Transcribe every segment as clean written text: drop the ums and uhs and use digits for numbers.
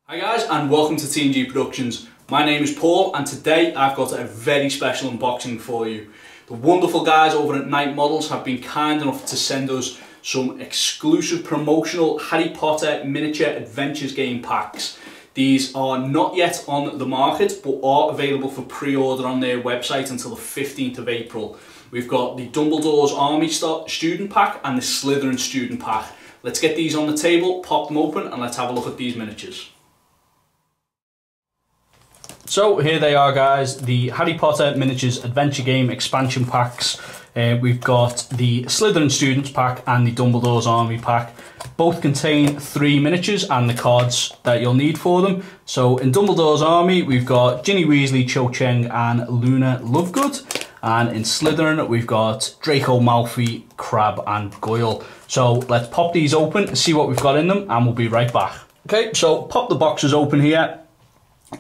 Hi guys, and welcome to T&G Productions. My name is Paul, and today I've got a very special unboxing for you. The wonderful guys over at Night Models have been kind enough to send us some exclusive promotional Harry Potter miniature adventures game packs. These are not yet on the market, but are available for pre-order on their website until the 15th of April. We've got the Dumbledore's Army student pack and the Slytherin student pack. Let's get these on the table, pop them open, and let's have a look at these miniatures. So here they are, guys, the Harry Potter miniatures adventure game expansion packs. We've got the Slytherin students pack and the Dumbledore's Army pack. Both contain 3 miniatures and the cards that you'll need for them. So in Dumbledore's Army we've got Ginny Weasley, Cho Chang and Luna Lovegood. And in Slytherin we've got Draco Malfoy, Crabbe and Goyle. So let's pop these open, see what we've got in them, and we'll be right back. Okay, so pop the boxes open here.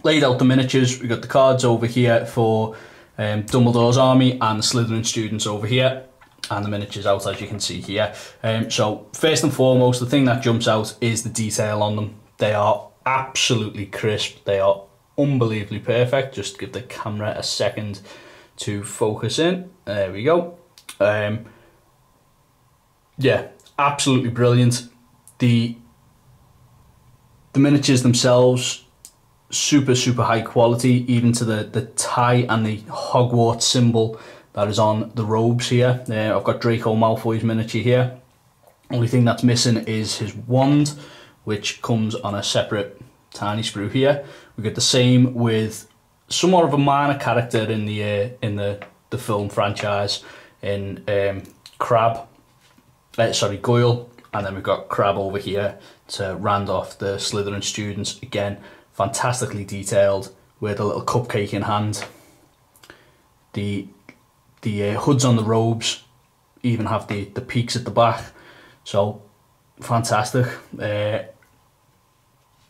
Laid out the miniatures. We've got the cards over here for Dumbledore's Army and the Slytherin students over here, and the miniatures out as you can see here. So first and foremost, the thing that jumps out is the detail on them. They are absolutely crisp. They are unbelievably perfect. Just give the camera a second to focus in. There we go. Yeah, absolutely brilliant. The miniatures themselves, super high quality, even to the tie and the Hogwarts symbol that is on the robes here. I've got Draco Malfoy's miniature here. Only thing that's missing is his wand, which comes on a separate tiny sprue here. We get the same with somewhat of a minor character in the film franchise in Goyle, and then we've got Crabbe over here to round off the Slytherin students. Again, fantastically detailed with a little cupcake in hand. The hoods on the robes even have the peaks at the back, so fantastic. Night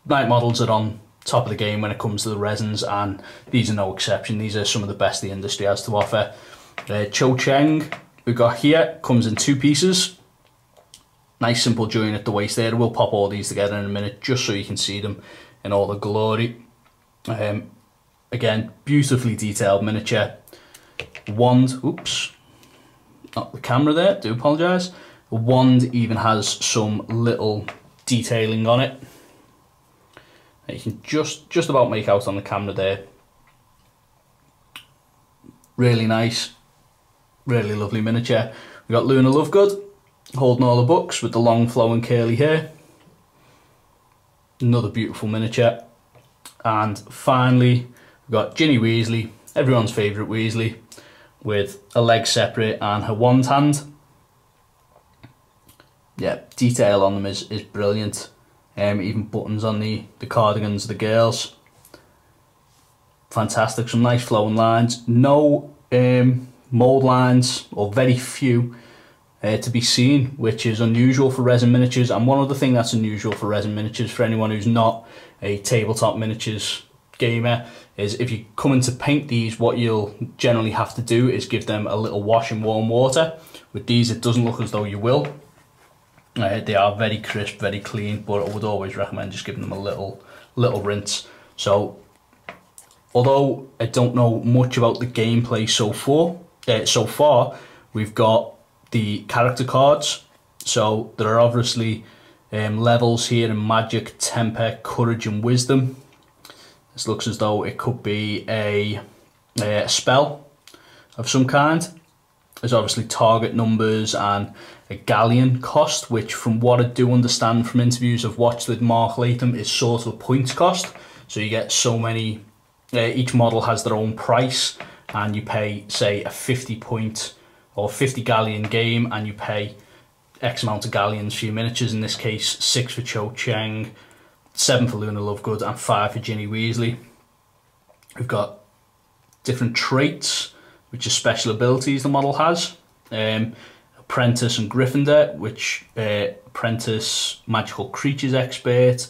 Models are on top of the game when it comes to the resins, and these are no exception. These are some of the best the industry has to offer. Cho Chang we've got here comes in 2 pieces. Nice simple join at the waist there. We'll pop all these together in a minute just so you can see them in all the glory. Again, beautifully detailed miniature. Wand, oops, not the camera there, do apologise. The wand even has some little detailing on it. You can just about make out on the camera there. Really nice, really lovely miniature. We've got Luna Lovegood holding all the books with the long flowing curly hair. Another beautiful miniature. And finally we've got Ginny Weasley, everyone's favourite Weasley, with a leg separate and her wand hand. Yeah, detail on them is brilliant. Even buttons on the cardigans of the girls. Fantastic, some nice flowing lines. No mould lines, or very few, to be seen, which is unusual for resin miniatures. And one other thing that's unusual for resin miniatures, for anyone who's not a tabletop miniatures gamer, is if you come in to paint these, what you'll generally have to do is give them a little wash in warm water. With these it doesn't look as though you will. They are very crisp, very clean, but I would always recommend just giving them a little rinse. So although I don't know much about the gameplay so far, we've got the character cards. So there are obviously levels here in magic, temper, courage and wisdom. This looks as though it could be a spell of some kind. There's obviously target numbers and a galleon cost, which from what I do understand from interviews I've watched with Mark Latham is sort of a points cost. So you get so many, each model has their own price, and you pay say a 50 point or 50 galleon game, and you pay X amount of galleons for your miniatures. In this case 6 for Cho Chang, 7 for Luna Lovegood and 5 for Ginny Weasley. We've got different traits, which are special abilities the model has. Apprentice and Gryffindor, which Apprentice Magical Creatures Expert,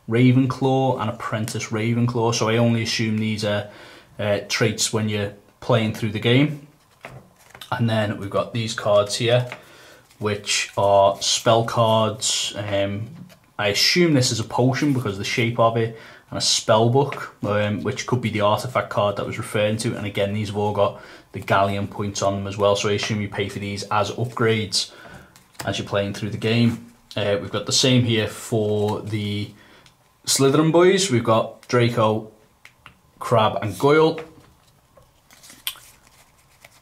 Ravenclaw and Apprentice Ravenclaw. So I only assume these are traits when you're playing through the game. And then we've got these cards here, which are spell cards, I assume this is a potion because of the shape of it, and a spell book, which could be the artifact card that was referring to. And again, these have all got the galleon points on them as well, so I assume you pay for these as upgrades as you're playing through the game. We've got the same here for the Slytherin boys. We've got Draco, Crab and Goyle.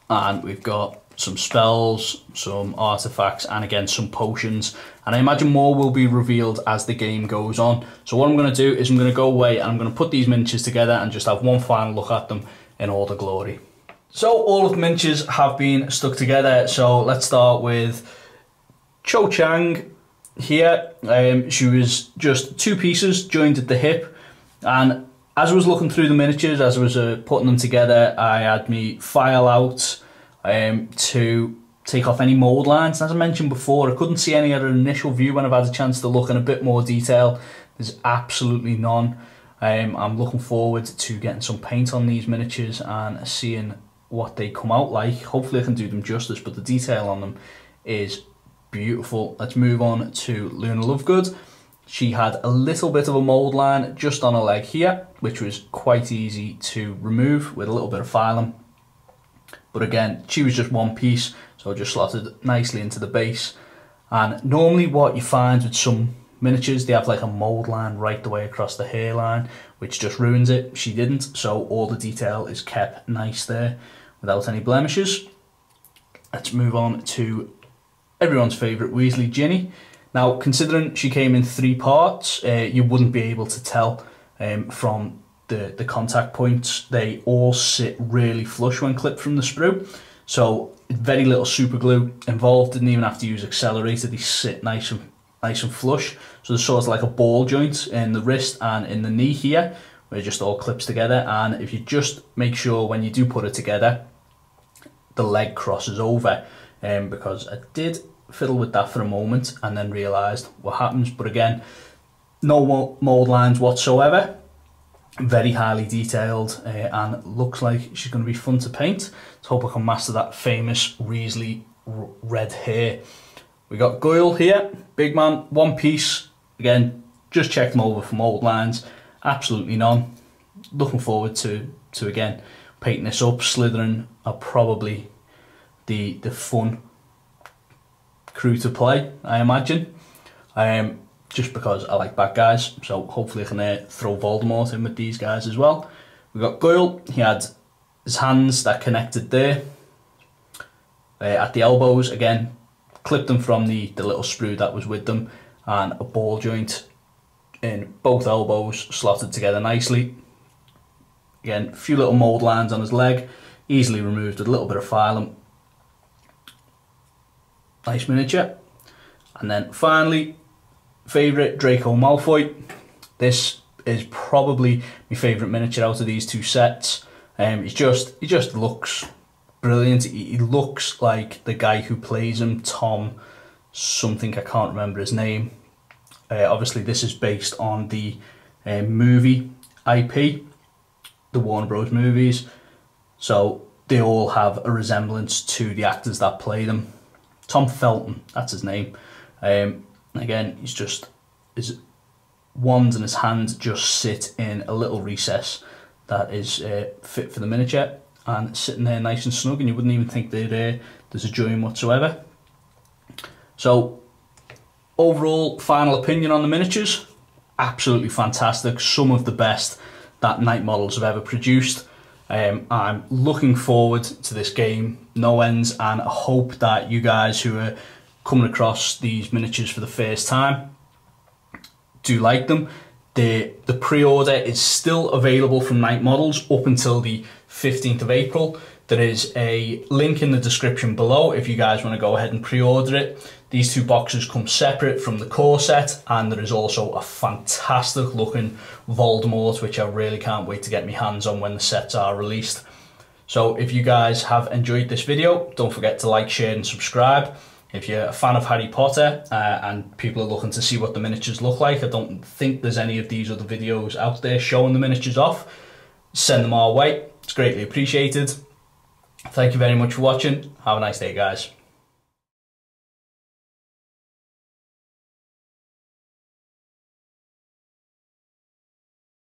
And we've got some spells, some artifacts, and again some potions. And I imagine more will be revealed as the game goes on. So what I'm going to do is I'm going to go away and I'm going to put these miniatures together and just have one final look at them in all the glory. So all of the miniatures have been stuck together. So let's start with Cho Chang here. She was just 2 pieces joined at the hip, and as I was looking through the miniatures, as I was putting them together, I had me file out to take off any mould lines. As I mentioned before, I couldn't see any at an initial view when I've had a chance to look in a bit more detail. There's absolutely none. I'm looking forward to getting some paint on these miniatures and seeing what they come out like. Hopefully I can do them justice, but the detail on them is beautiful. Let's move on to Luna Lovegood. She had a little bit of a mould line just on her leg here, which was quite easy to remove with a little bit of filing. But again, she was just 1 piece, so just slotted nicely into the base. And normally what you find with some miniatures, they have like a mould line right the way across the hairline, which just ruins it. She didn't, so all the detail is kept nice there without any blemishes. Let's move on to everyone's favourite Weasley Ginny. Now, considering she came in 3 parts, you wouldn't be able to tell from the contact points. They all sit really flush when clipped from the sprue, so very little super glue involved. Didn't even have to use accelerator. They sit nice and flush. So there's sort of like a ball joint in the wrist and in the knee here, where it just all clips together. And if you just make sure when you do put it together, the leg crosses over, because I did fiddle with that for a moment and then realised what happens. But again, no mould lines whatsoever. Very highly detailed, and looks like she's going to be fun to paint. Let's hope I can master that famous Weasley red hair. We got Goyle here, big man, 1 piece. Again, just checked them over for mould lines, absolutely none. Looking forward to again painting this up. Slytherin are probably the fun crew to play, I imagine. Just because I like bad guys, so hopefully I can throw Voldemort in with these guys as well. We got Goyle. He had his hands that connected there at the elbows. Again, clipped them from the little sprue that was with them, and a ball joint in both elbows, slotted together nicely. Again, a few little mould lines on his leg, easily removed with a little bit of filing. Nice miniature. And then finally, favourite Draco Malfoy. This is probably my favourite miniature out of these 2 sets. He just looks brilliant. He looks like the guy who plays him, Tom something, I can't remember his name. Obviously this is based on the movie IP, the Warner Bros movies, so they all have a resemblance to the actors that play them. Tom Felton, that's his name. Again, his wand and his hand just sit in a little recess that is fit for the miniature, and sitting there nice and snug, and you wouldn't even think there's a join whatsoever. So overall, final opinion on the miniatures, absolutely fantastic. Some of the best that Knight Models have ever produced. I'm looking forward to this game, no ends, and I hope that you guys who are coming across these miniatures for the first time do like them. The pre-order is still available from Knight Models up until the 15th of April. There is a link in the description below if you guys want to go ahead and pre-order it. These 2 boxes come separate from the core set, and there is also a fantastic looking Voldemort, which I really can't wait to get my hands on when the sets are released. So if you guys have enjoyed this video, don't forget to like, share and subscribe. If you're a fan of Harry Potter and people are looking to see what the miniatures look like, I don't think there's any of these other videos out there showing the miniatures off, send them our way. It's greatly appreciated. Thank you very much for watching. Have a nice day, guys.